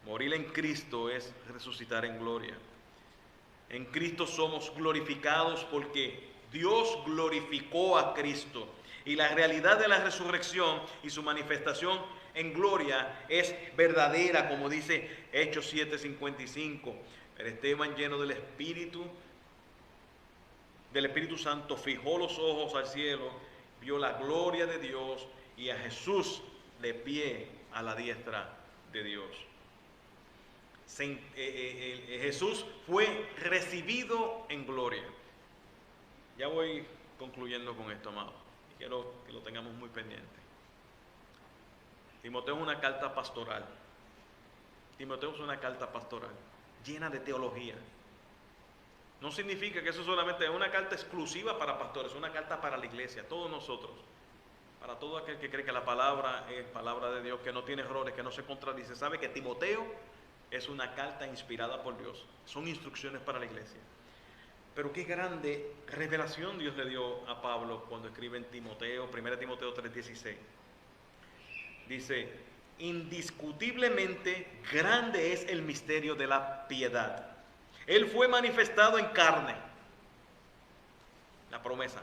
Morir en Cristo es resucitar en gloria. En Cristo somos glorificados porque Dios glorificó a Cristo. Y la realidad de la resurrección y su manifestación en gloria es verdadera, como dice Hechos 7:55. Pero Esteban, lleno del Espíritu Santo, fijó los ojos al cielo, vio la gloria de Dios y a Jesús de pie a la diestra de Dios. Jesús fue recibido en gloria. Ya voy concluyendo con esto, amado. Quiero que lo tengamos muy pendiente. Timoteo es una carta pastoral. Timoteo es una carta pastoral llena de teología. No significa que eso solamente es una carta exclusiva para pastores, es una carta para la iglesia, todos nosotros, para todo aquel que cree que la palabra es palabra de Dios, que no tiene errores, que no se contradice. Sabe que Timoteo es una carta inspirada por Dios, son instrucciones para la iglesia. Pero qué grande revelación Dios le dio a Pablo cuando escribe en Timoteo, 1 Timoteo 3:16. Dice: indiscutiblemente grande es el misterio de la piedad. Él fue manifestado en carne. La promesa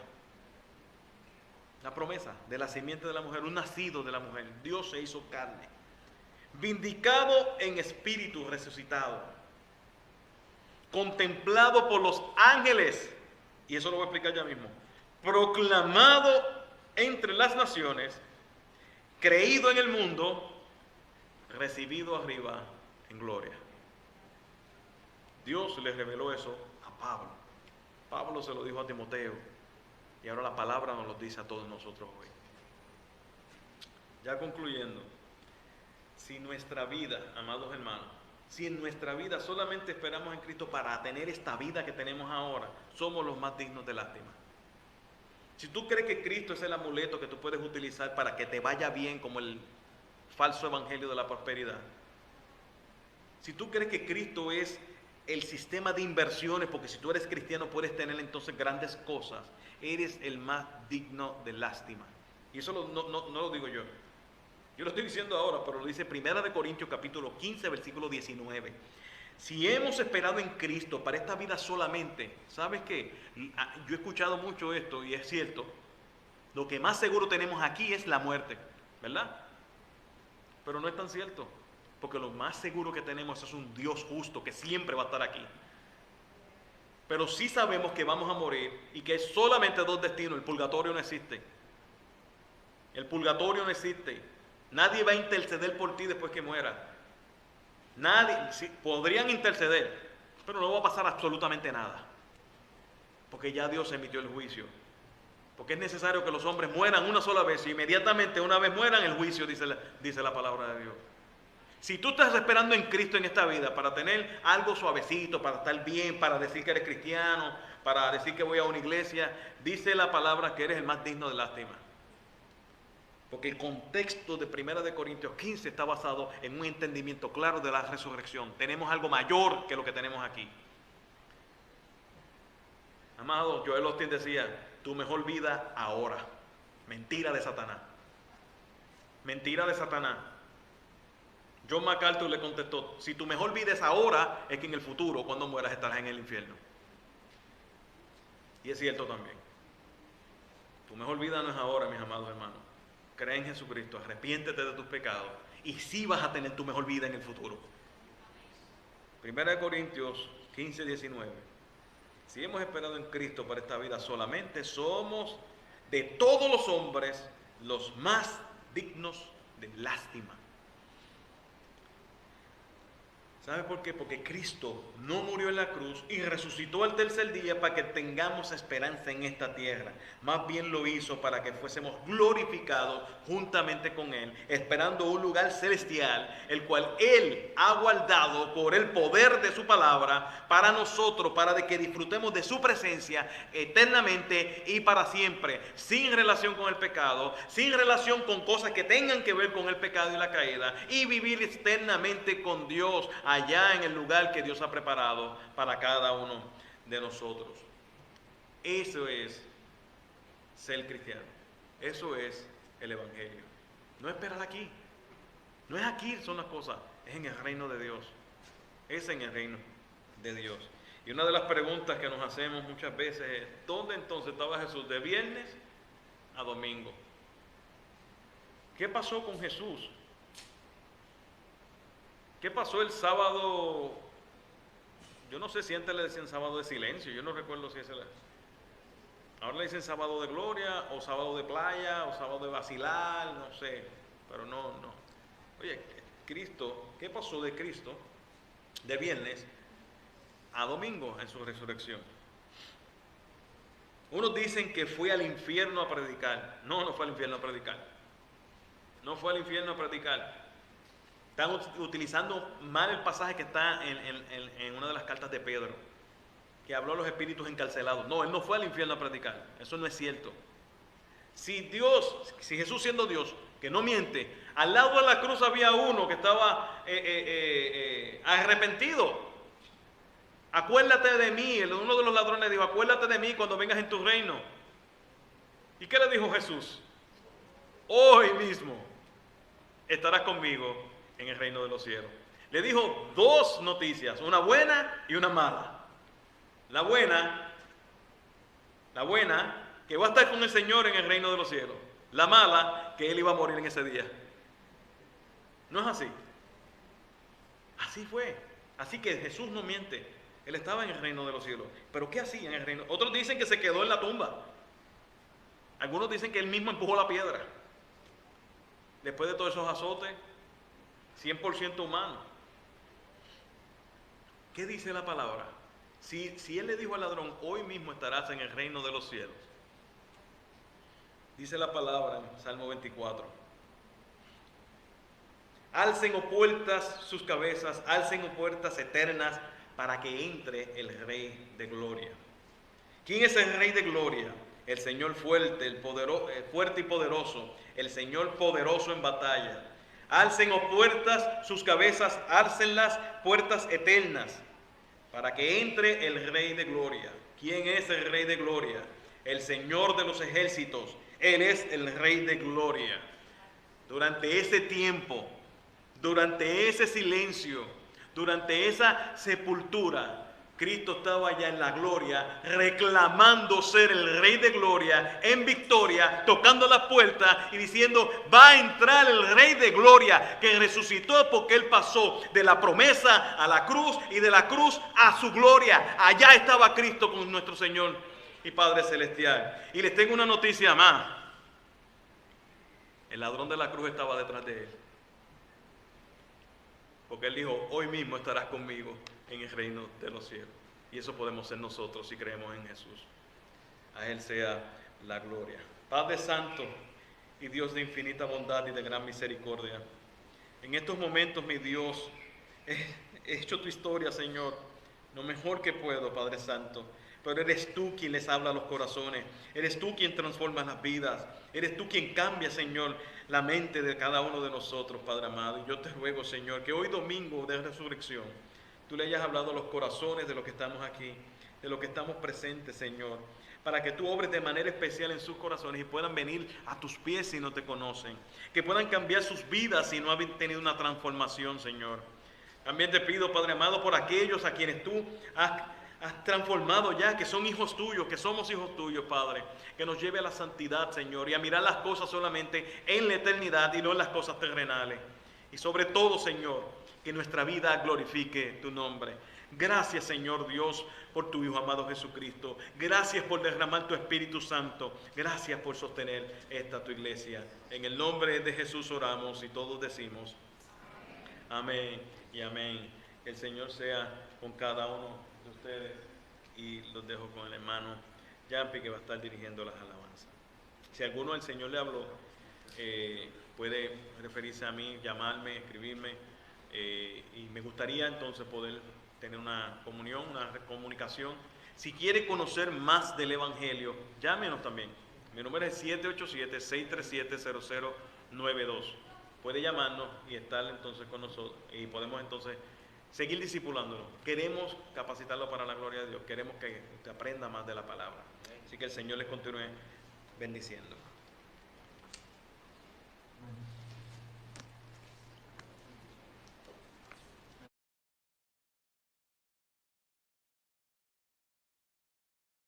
de la simiente de la mujer, un nacido de la mujer. Dios se hizo carne. Vindicado en espíritu, resucitado. Contemplado por los ángeles, y eso lo voy a explicar ya mismo. Proclamado entre las naciones, creído en el mundo, recibido arriba en gloria. Dios le reveló eso a Pablo. Pablo se lo dijo a Timoteo y ahora la palabra nos lo dice a todos nosotros hoy. Ya concluyendo, si nuestra vida, amados hermanos, si en nuestra vida solamente esperamos en Cristo para tener esta vida que tenemos ahora, somos los más dignos de lástima. Si tú crees que Cristo es el amuleto que tú puedes utilizar para que te vaya bien como el falso evangelio de la prosperidad, si tú crees que Cristo es el sistema de inversiones, porque si tú eres cristiano puedes tener entonces grandes cosas, eres el más digno de lástima. Y eso no lo digo yo. Yo lo estoy diciendo ahora, pero lo dice 1 Corintios capítulo 15, versículo 19. Si hemos esperado en Cristo para esta vida solamente, ¿sabes qué? Yo he escuchado mucho esto y es cierto. Lo que más seguro tenemos aquí es la muerte, ¿verdad? Pero no es tan cierto, porque lo más seguro que tenemos es un Dios justo que siempre va a estar aquí. Pero sí sabemos que vamos a morir y que es solamente dos destinos. El purgatorio no existe. El purgatorio no existe. Nadie va a interceder por ti después que muera. Nadie, sí, podrían interceder, pero no va a pasar absolutamente nada. Porque ya Dios emitió el juicio. Porque es necesario que los hombres mueran una sola vez y inmediatamente una vez mueran el juicio, dice la palabra de Dios. Si tú estás esperando en Cristo en esta vida para tener algo suavecito, para estar bien, para decir que eres cristiano, para decir que voy a una iglesia, dice la palabra que eres el más digno de lástima. Porque el contexto de 1 Corintios 15 está basado en un entendimiento claro de la resurrección. Tenemos algo mayor que lo que tenemos aquí. Amado, Joel Osteen decía, tu mejor vida ahora. Mentira de Satanás. Mentira de Satanás. John MacArthur le contestó, si tu mejor vida es ahora, es que en el futuro, cuando mueras, estarás en el infierno. Y es cierto también. Tu mejor vida no es ahora, mis amados hermanos. Cree en Jesucristo, arrepiéntete de tus pecados y sí vas a tener tu mejor vida en el futuro. 1 Corintios 15, 19. Si hemos esperado en Cristo para esta vida solamente, somos de todos los hombres los más dignos de lástima. ¿Sabe por qué? Porque Cristo no murió en la cruz y resucitó al tercer día para que tengamos esperanza en esta tierra. Más bien lo hizo para que fuésemos glorificados juntamente con Él, esperando un lugar celestial, el cual Él ha guardado por el poder de su palabra para nosotros, para que disfrutemos de su presencia eternamente y para siempre, sin relación con el pecado, sin relación con cosas que tengan que ver con el pecado y la caída, y vivir eternamente con Dios allá en el lugar que Dios ha preparado para cada uno de nosotros. Eso es ser cristiano. Eso es el evangelio. No es esperar aquí. No es aquí, son las cosas. Es en el reino de Dios. Es en el reino de Dios. Y una de las preguntas que nos hacemos muchas veces es, ¿dónde entonces estaba Jesús? De viernes a domingo. ¿Qué pasó con Jesús? ¿Qué pasó el sábado? Yo no sé si antes le decían sábado de silencio, yo no recuerdo si ese era. Ahora le dicen sábado de gloria, o sábado de playa, o sábado de vacilar, no sé, pero no. Oye, Cristo, ¿qué pasó de Cristo de viernes a domingo en su resurrección? Unos dicen que fue al infierno a predicar. No fue al infierno a predicar. No fue al infierno a predicar. Están utilizando mal el pasaje que está en una de las cartas de Pedro, que habló a los espíritus encarcelados. No, él no fue al infierno a predicar. Eso no es cierto. Si Jesús siendo Dios, que no miente, al lado de la cruz había uno que estaba arrepentido. Acuérdate de mí, uno de los ladrones dijo, acuérdate de mí cuando vengas en tu reino. ¿Y qué le dijo Jesús? Hoy mismo estarás conmigo en el reino de los cielos. Le dijo dos noticias, una buena y una mala. La buena, que va a estar con el Señor en el reino de los cielos. La mala, que él iba a morir en ese día. ¿No es así? Así fue. Así que Jesús no miente. Él estaba en el reino de los cielos. ¿Pero qué hacía en el reino? Otros dicen que se quedó en la tumba. Algunos dicen que él mismo empujó la piedra. Después de todos esos azotes, 100% humano. ¿Qué dice la palabra? Si Él le dijo al ladrón, hoy mismo estarás en el reino de los cielos. Dice la palabra en Salmo 24. Alcen, oh puertas, sus cabezas, alcen, oh puertas eternas, para que entre el Rey de gloria. ¿Quién es el Rey de gloria? El Señor fuerte, fuerte y poderoso, el Señor poderoso en batalla. Alcen, oh puertas, sus cabezas, alcenlas, puertas eternas, para que entre el Rey de gloria. ¿Quién es el Rey de gloria? El Señor de los ejércitos. Él es el Rey de gloria. Durante ese tiempo, durante ese silencio, durante esa sepultura, Cristo estaba allá en la gloria, reclamando ser el Rey de gloria, en victoria, tocando la puerta y diciendo, va a entrar el Rey de gloria, que resucitó porque Él pasó de la promesa a la cruz y de la cruz a su gloria. Allá estaba Cristo con nuestro Señor y Padre Celestial. Y les tengo una noticia más. El ladrón de la cruz estaba detrás de Él. Porque Él dijo, hoy mismo estarás conmigo en el reino de los cielos. Y eso podemos ser nosotros si creemos en Jesús. A Él sea la gloria. Padre Santo y Dios de infinita bondad y de gran misericordia. En estos momentos, mi Dios, he hecho tu historia, Señor, lo mejor que puedo, Padre Santo. Pero eres tú quien les habla a los corazones. Eres tú quien transforma las vidas. Eres tú quien cambia, Señor, la mente de cada uno de nosotros, Padre amado. Y yo te ruego, Señor, que hoy domingo de resurrección, tú le hayas hablado a los corazones de los que estamos aquí, de los que estamos presentes, Señor, para que tú obres de manera especial en sus corazones y puedan venir a tus pies si no te conocen. Que puedan cambiar sus vidas si no han tenido una transformación, Señor. También te pido, Padre amado, por aquellos a quienes tú has transformado ya, que son hijos tuyos, que somos hijos tuyos, Padre, que nos lleve a la santidad, Señor, y a mirar las cosas solamente en la eternidad y no en las cosas terrenales. Y sobre todo, Señor, que nuestra vida glorifique tu nombre. Gracias, Señor Dios, por tu Hijo amado Jesucristo. Gracias por derramar tu Espíritu Santo. Gracias por sostener esta tu iglesia. En el nombre de Jesús oramos y todos decimos amén y amén. Que el Señor sea con cada uno de ustedes, y los dejo con el hermano Yampi, que va a estar dirigiendo las alabanzas. Si alguno del Señor le habló, puede referirse a mí, llamarme, escribirme, y me gustaría entonces poder tener una comunión, una comunicación. Si quiere conocer más del Evangelio, llámenos también. Mi número es 787-637-0092. Puede llamarnos y estar entonces con nosotros, y podemos entonces seguir discipulándonos. Queremos capacitarlo para la gloria de Dios. Queremos que aprenda más de la palabra. Así que el Señor les continúe bendiciendo.